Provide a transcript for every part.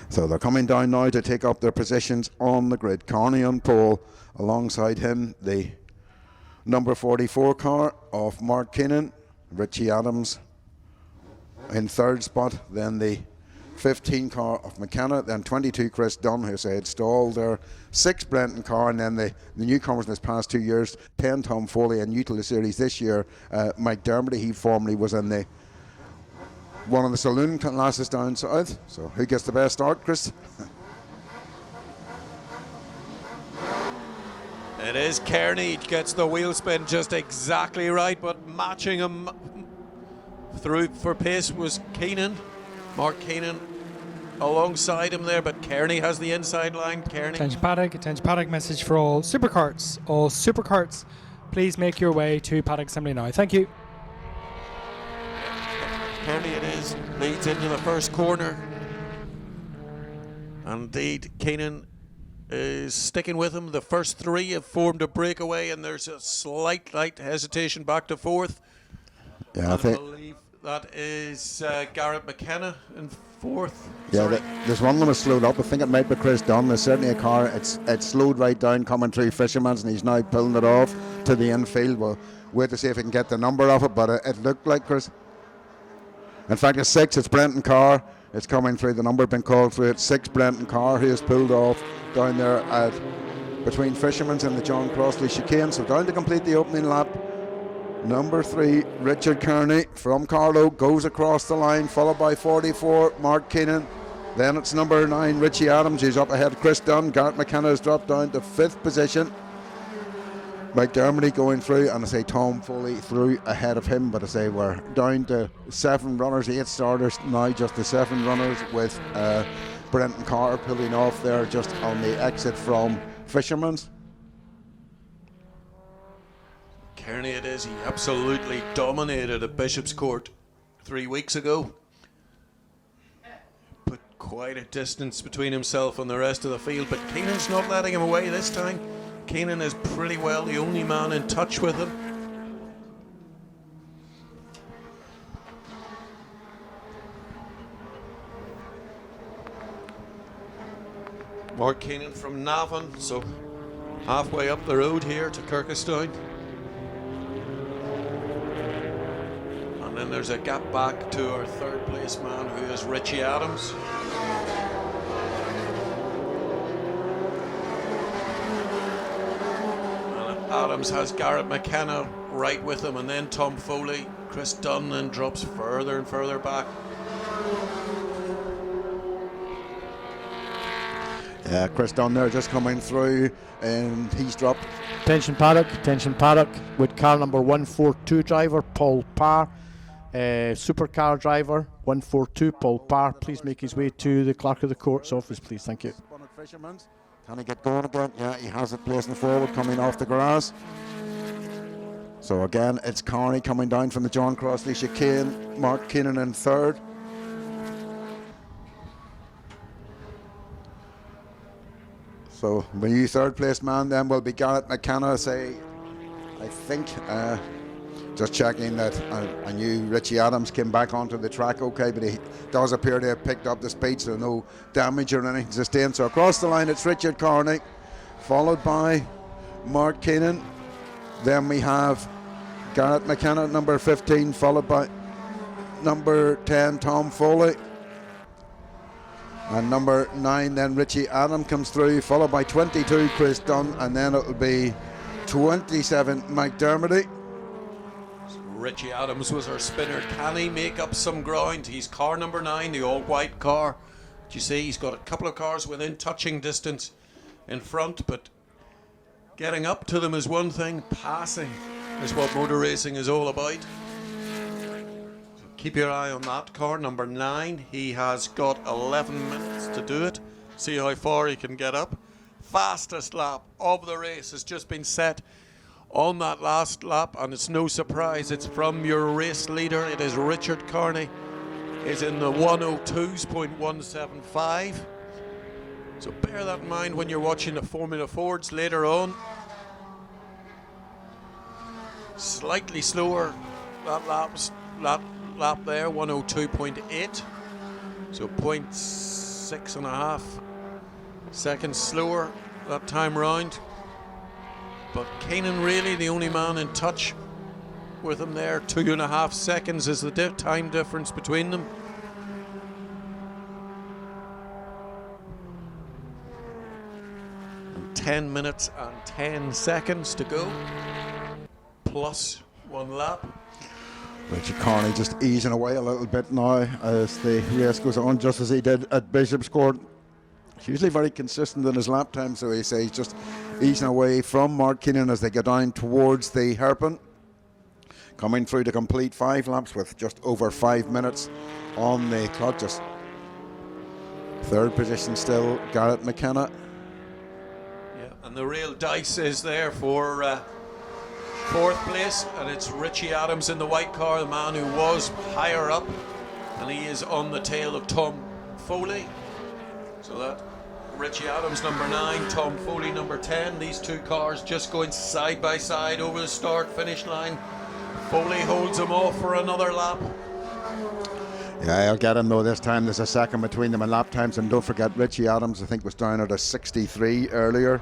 So they're coming down now to take up their positions on the grid. Carney on pole, alongside him the number 44 car of Mark Keenan, Richie Adams in third spot, then the 15 car of McKenna, then 22 Chris Dunn, who had stalled there, 6 Brenton Carr, and then the newcomers in this past 2 years, 10 Tom Foley, and new to the series this year, Mike Dermody. He formerly was in the one of the saloon classes down south. So who gets the best start, Chris? It is Kearney, gets the wheel spin just exactly right, but matching him through for pace was Keenan. Mark Keenan alongside him there, but Kearney has the inside line. Kearney. Attention paddock message for all supercarts. All supercarts, please make your way to paddock assembly now. Thank you. Kearney it is, leads into the first corner. Indeed, Keenan is sticking with him. The first 3 have formed a breakaway, and there's a slight hesitation back to fourth. Yeah, I believe that is Garrett McKenna in fourth. Yeah, there's one of them is slowed up. I think it might be Chris Dunn. There's certainly a car. It's slowed right down coming through Fisherman's, and he's now pulling it off to the infield. We'll wait to see if he can get the number of it, but it looked like Chris. In fact, it's 6. It's Brenton Carr. It's coming through. The number been called through. It's 6 Brenton Carr, who has pulled off down there at between Fisherman's and the John Crossley chicane. So down to complete the opening lap. Number 3, Richard Kearney from Carlow goes across the line, followed by 44, Mark Keenan. Then it's number 9, Richie Adams, who's up ahead of Chris Dunn. Garrett McKenna has dropped down to 5th position. Mike Dermody going through, and I say Tom Foley through ahead of him, but I say we're down to 7 runners, 8 starters, now just the 7 runners, with Brenton Carr pulling off there just on the exit from Fisherman's. Kearney it is. He absolutely dominated at Bishop's Court 3 weeks ago. Put quite a distance between himself and the rest of the field, but Keenan's not letting him away this time. Keenan is pretty well the only man in touch with him. Mark Keenan from Navan, so halfway up the road here to Kirkistown. And then there's a gap back to our 3rd place man, who is Richie Adams. And Adams has Garrett McKenna right with him, and then Tom Foley. Chris Dunn then drops further and further back. Yeah, Chris Dunn there just coming through, and he's dropped. Attention paddock with car number 142 driver Paul Parr. Supercar driver 142 Paul Parr, please make his way to the Clerk of the Court's office, please. Thank you. Can he get going again? Yeah, he has it placing forward, coming off the grass. So again, it's Carney coming down from the John Crossley chicane. Mark Keenan in 3rd. So the new 3rd place man then will be Garrett McKenna. I think just checking that I knew Richie Adams came back onto the track okay, but he does appear to have picked up the speed, so no damage or anything sustained. So across the line it's Richard Kearney, followed by Mark Keenan. Then we have Garrett McKenna, number 15, followed by number 10, Tom Foley. And number 9, then Richie Adams comes through, followed by 22, Chris Dunn, and then it'll be 27, Mike Dermody. Richie Adams was our spinner. Can he make up some ground? He's car number 9, the all-white car. Do you see he's got a couple of cars within touching distance in front, but getting up to them is one thing, passing is what motor racing is all about. So keep your eye on that car, number 9. He has got 11 minutes to do it. See how far he can get up. Fastest lap of the race has just been set on that last lap, and it's no surprise, it's from your race leader. It is Richard Kearney. Is in the 102.175. So bear that in mind when you're watching the Formula Fords later on. Slightly slower that lap there, 102.8. So 6.5 seconds slower that time round. But Keenan really the only man in touch with him there. 2.5 seconds is the time difference between them. And 10 minutes and 10 seconds to go, plus 1 lap. Richie Carney just easing away a little bit now as the race goes on, just as he did at Bishop's Court. He's usually very consistent in his lap time, so he says just easing away from Mark Keenan as they get down towards the hairpin. Coming through to complete 5 laps with just over 5 minutes on the clock. Just third position still, Garrett McKenna. Yeah, and the real dice is there for fourth place, and it's Richie Adams in the white car, the man who was higher up, and he is on the tail of Tom Foley. So that Richie Adams number 9, Tom Foley number 10. These two cars just going side by side over the start finish line. Foley holds him off for another lap. Yeah, I'll get him though this time. There's a second between them in lap times, and don't forget Richie Adams I think was down at a 63 earlier.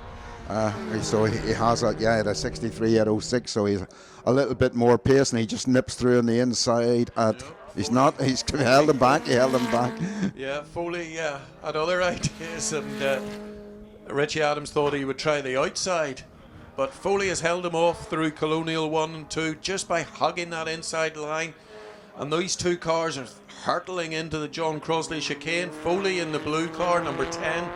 So he has at a 63 at 06, so he's a little bit more pace, and he just nips through on the inside at he's held him back. Yeah, Foley had other ideas, and Richie Adams thought he would try the outside, but Foley has held him off through Colonial 1 and 2 just by hugging that inside line. And these two cars are hurtling into the John Crosley chicane. Foley in the blue car, number 10.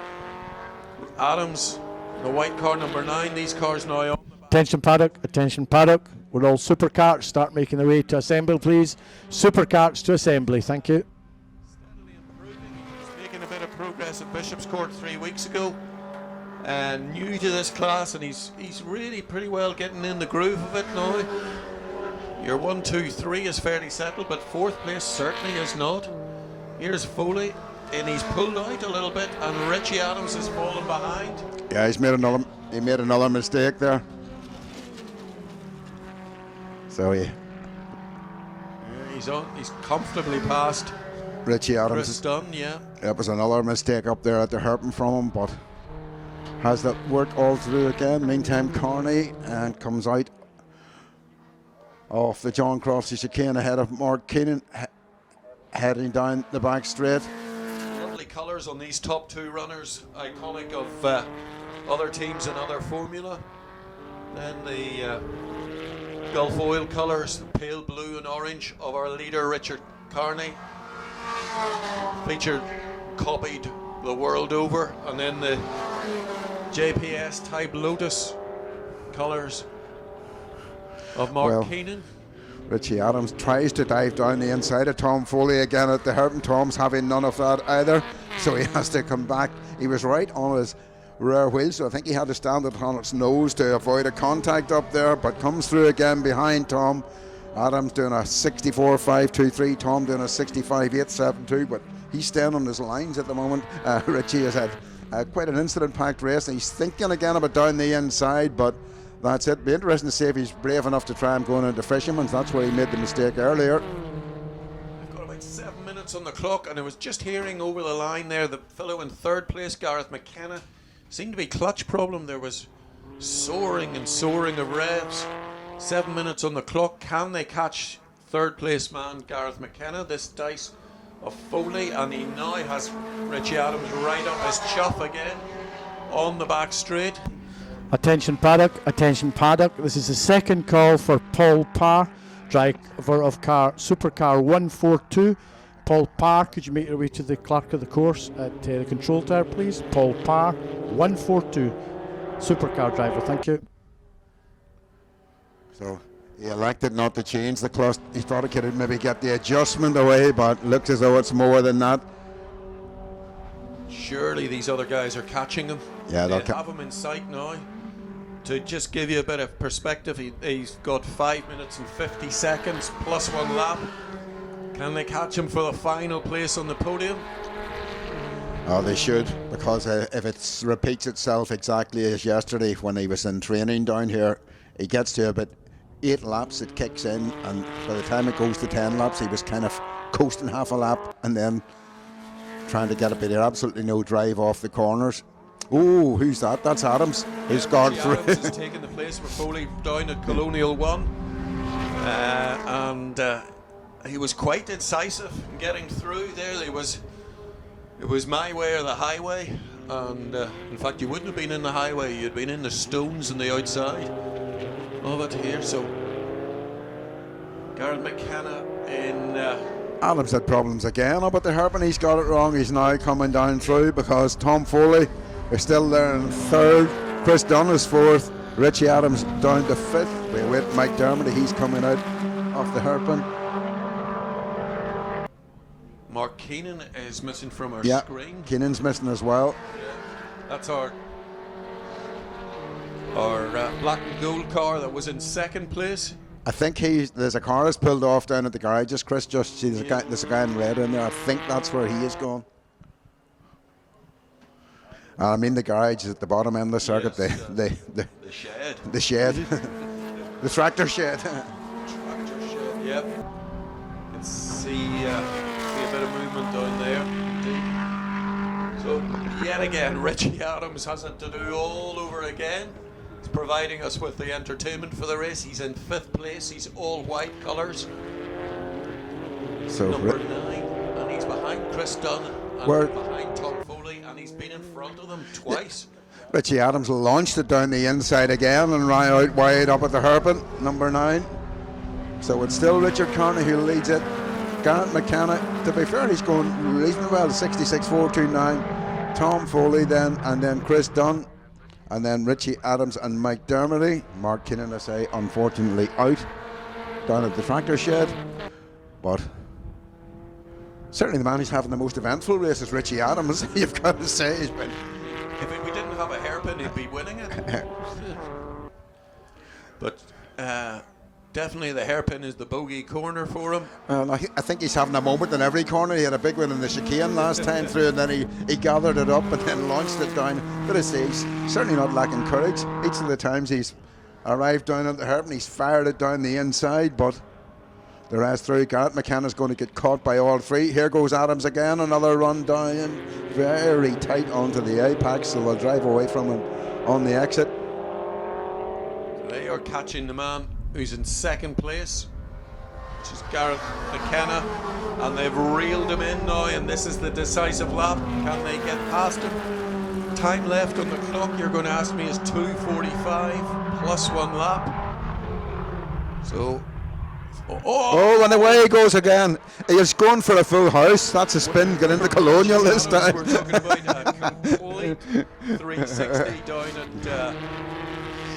Adams, the white car, number 9. These cars now on. Attention paddock. Would all supercarts start making their way to assembly, please? Supercarts to assembly, thank you. Steadily improving. He was making a bit of progress at Bishop's Court 3 weeks ago. And new to this class, and he's really pretty well getting in the groove of it now. Your 1, 2, 3 is fairly settled, but fourth place certainly is not. Here's Foley, and he's pulled out a little bit, and Richie Adams is falling behind. Yeah, he made another mistake there. So He's comfortably past Richie Adams. Chris Dunn, yeah. That was another mistake up there at the hairpin from him, but has that worked all through again. Meantime, Carney and comes out off the John Crosley chicane ahead of Mark Keenan, heading down the back straight. Lovely colours on these top two runners, iconic of other teams and other formula. Then the Gulf Oil colours, the pale blue and orange of our leader Richard Carney, featured, copied the world over. And then the JPS type Lotus colours of Mark Keenan. Richie Adams tries to dive down the inside of Tom Foley again at the hairpin. Tom's having none of that either, so he has to come back. He was right on his rear wheel, so I think he had to stand it on its nose to avoid a contact up there, but comes through again behind Tom. Adams doing a 64.523, Tom doing a 65.872, but he's staying on his lines at the moment. Richie has had quite an incident-packed race, and he's thinking again about down the inside, but that's it. Be interesting to see if he's brave enough to try and go into Fisherman's. That's where he made the mistake earlier. I've got about 7 minutes on the clock, and I was just hearing over the line there the fellow in third place, Gareth McKenna, seemed to be clutch problem. There was soaring of revs. 7 minutes on the clock. Can they catch third place man Gareth McKenna? This dice of Foley, and he now has Richie Adams right up his chuff again on the back straight. Attention paddock. This is the second call for Paul Parr, driver of supercar 142. Paul Parr, could you make your way to the clerk of the course at the control tower, please? Paul Parr, 142, supercar driver, thank you. So he elected not to change the clutch. He thought he could maybe get the adjustment away, but looks as though it's more than that. Surely these other guys are catching him. Yeah, they'll have him in sight now. To just give you a bit of perspective, he's got 5 minutes and 50 seconds plus 1 lap. Can they catch him for the final place on the podium? Oh, they should, because if it repeats itself exactly as yesterday when he was in training down here, he gets to about 8 laps, it kicks in, and by the time it goes to 10 laps, he was kind of coasting half a lap, and then trying to get it, but there absolutely no drive off the corners. Oh, who's that? That's Adams, who's got Richie through. Adams has taken the place for Foley down at Colonial 1. And he was quite decisive in getting through there. It was my way or the highway. And in fact, you wouldn't have been in the highway, you'd been in the stones on the outside of it here. So Garrett McKenna in. Adams had problems again up at the hairpin. He's got it wrong. He's now coming down through because Tom Foley is still there in third. Chris Dunn is fourth. Richie Adams down to fifth. We await Mike Dermody. He's coming out off the hairpin. Mark Keenan is missing from our Yeah, screen. Keenan's missing as well. Yeah, that's our black and gold car that was in second place. I think there's a car that's pulled off down at the garages. Chris just sees there's a guy in red in there. I think that's where he is going. I mean the garage is at the bottom end of the circuit. Yes, the shed. the shed, the tractor shed. Tractor shed, yep. You can see a bit of movement down there. Indeed. So yet again, Richie Adams has it to do all over again. He's providing us with the entertainment for the race. He's in fifth place. He's all white colours. So Number 9, and he's behind Chris Dunn and behind Tom Foley, and he's been in front of them twice. Richie Adams launched it down the inside again and ran out wide up at the hairpin, number 9. So it's still Richard Carney who leads it. Garrett McKenna, to be fair, he's going reasonably well, 66.429. Tom Foley then, and then Chris Dunn, and then Richie Adams and Mike Dermody. Mark Keenan, I say, unfortunately out down at the tractor shed. But certainly the man who's having the most eventful race is Richie Adams. You've got to say he's been. If we didn't have a hairpin, he'd be winning it. But definitely the hairpin is the bogey corner for him. I think he's having a moment in every corner. He had a big one in the chicane last time through, and then he gathered it up and then launched it down. But he's certainly not lacking courage. Each of the times he's arrived down at the hairpin, he's fired it down the inside, but the rest through. Garrett McKenna's going to get caught by all three. Here goes Adams again, another run down, very tight onto the apex, so they'll drive away from him on the exit. They are catching the man who's in second place, which is Garrett McKenna, and they've reeled him in now, and this is the decisive lap. Can they get past him? Time left on the clock, you're going to ask me, is 2:45 plus 1 lap. So Oh, and away he goes again. He is going for a full house. That's a spin. Get into Colonial this time. We're talking about a complete 360 down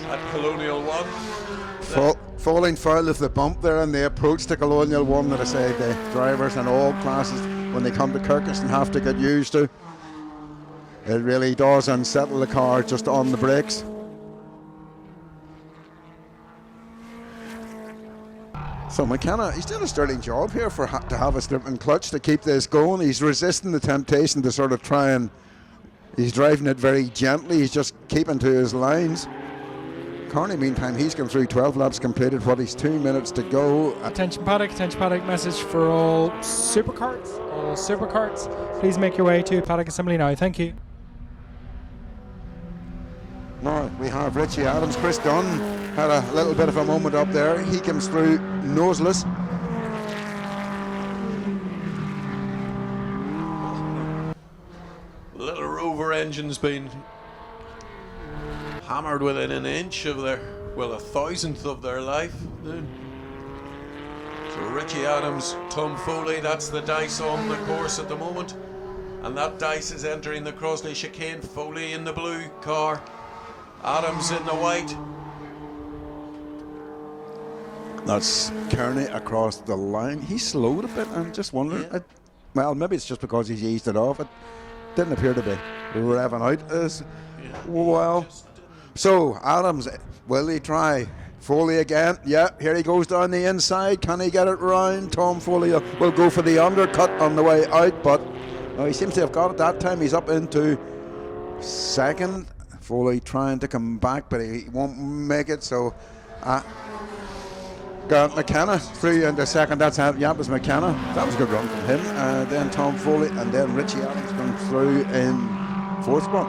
at Colonial 1. Falling foul of the bump there in the approach to Colonial 1 that I say the drivers in all classes when they come to Kirkistown have to get used to. It really does unsettle the car just on the brakes. So McKenna, he's doing a sterling job here to have a stripping clutch to keep this going. He's resisting the temptation to sort of try and he's driving it very gently. He's just keeping to his lines. Carney, meantime, he's gone through 12 laps completed. What, he's 2 minutes to go. Attention paddock, message for all supercarts. All supercarts, please make your way to paddock assembly now. Thank you. Now we have Richie Adams. Chris Dunn had a little bit of a moment up there. He comes through noseless. Little Rover engine's been hammered within an inch of their, well, 1,000th of their life. So Richie Adams, Tom Foley, that's the dice on the course at the moment. And that dice is entering the Crossley chicane. Foley in the blue car, Adams in the white. That's Kearney across the line. He slowed a bit. I'm just wondering. Yeah. Well, maybe it's just because he's eased it off. It didn't appear to be revving out as well. So Adams, will he try? Foley again. Yeah, here he goes down the inside. Can he get it round? Tom Foley will go for the undercut on the way out, but he seems to have got it that time. He's up into second. Foley trying to come back, but he won't make it. So Garrett McKenna through into second. That's it was McKenna. That was a good run from him. Then Tom Foley and then Richie Adams come through in fourth spot.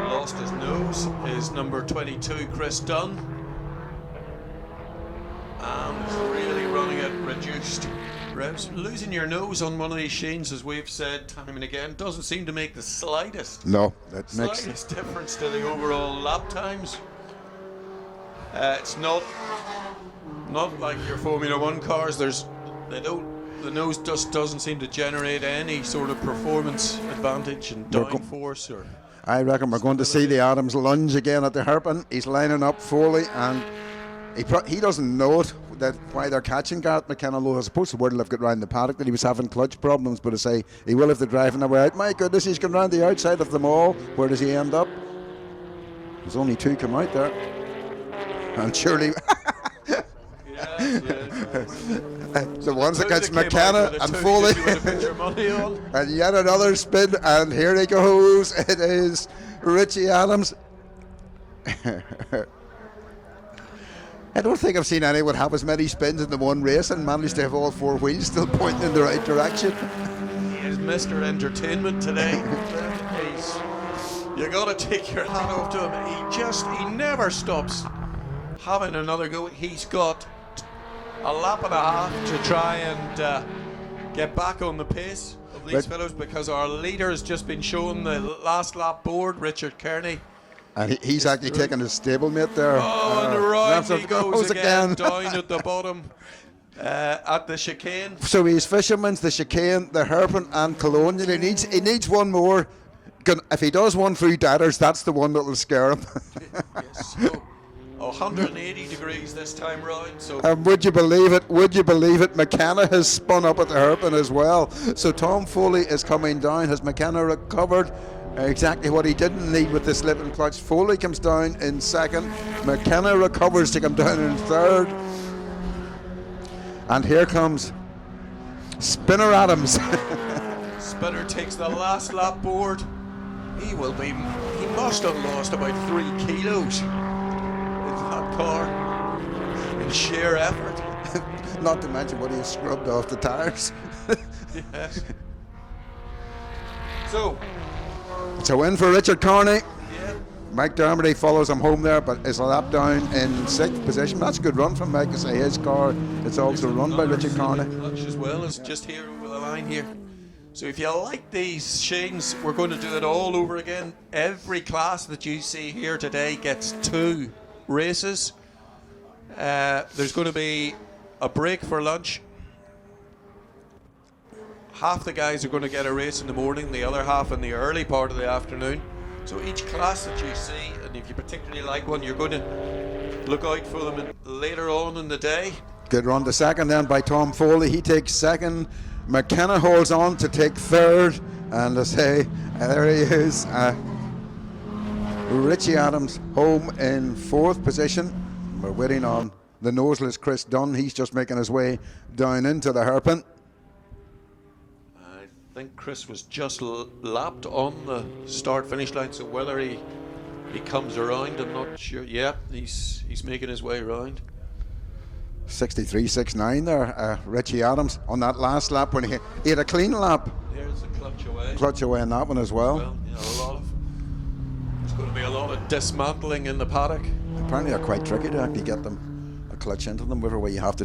Lost his nose is number 22, Chris Dunn. And is really running at reduced revs. Losing your nose on one of these Sheens, as we've said time and again, doesn't seem to make the slightest difference to the overall lap times. It's not like your Formula One cars. The nose just doesn't seem to generate any sort of performance advantage and downforce or. I reckon we're going to see the Adams lunge again at the hairpin. He's lining up Foley, and he doesn't know it that why they're catching Garrett McKenna low. I suppose the word will have got round the paddock that he was having clutch problems, but I say he will if they're driving the way out. My goodness, he's gone round the outside of them all. Where does he end up? There's only two come out there, and surely the ones against McKenna and Foley. And yet another spin, and here he goes. It is Richie Adams. I don't think I've seen anyone have as many spins in the one race and managed to have all four wheels still pointing in the right direction. He is Mr. Entertainment today. You got to take your hat off to him. He never stops having another go. He's got a lap and a half to try and get back on the pace of these fellows, because our leader has just been shown the last lap board, Richard Kearney. And he's actually taking his stablemate there. Oh, and right he goes again down at the bottom at the chicane. So he's Fisherman's, the chicane, the hairpin and Colonial. He needs one more. If he does one through Datters, that's the one that will scare him. Yes, so 180 degrees this time round. So. And would you believe it? McKenna has spun up at the hairpin as well. So Tom Foley is coming down. Has McKenna recovered? Exactly what he didn't need with the slip and clutch. Foley comes down in second. McKenna recovers to come down in third. And here comes Spinner Adams. Spinner takes the last lap board. He must have lost about 3 kilos in that car in sheer effort. Not to mention what he scrubbed off the tires. Yes. So. It's a win for Richard Kearney. Yeah. Mike Dermody follows him home there, but is a lap down in 6th position. That's a good run from Mike. To say his car is also run by Richard Kearney. Clutch as well as just here over the line here. So if you like these Sheens, we're going to do it all over again. Every class that you see here today gets 2 races. There's going to be a break for lunch. Half the guys are going to get a race in the morning, the other half in the early part of the afternoon. So each class that you see, and if you particularly like one, you're going to look out for them later on in the day. Good run to second then by Tom Foley. He takes second. McKenna holds on to take third. And I say, there he is. Richie Adams home in 4th position. We're waiting on the noseless Chris Dunn. He's just making his way down into the hairpin. I think Chris was just lapped on the start-finish line, so whether he comes around, I'm not sure. Yeah, he's making his way around. 63.69 there, Richie Adams on that last lap when he had a clean lap. There's the clutch away. Clutch away in that one as well. There's going to be a lot of dismantling in the paddock. Apparently they're quite tricky to actually get them a clutch into them, where you have to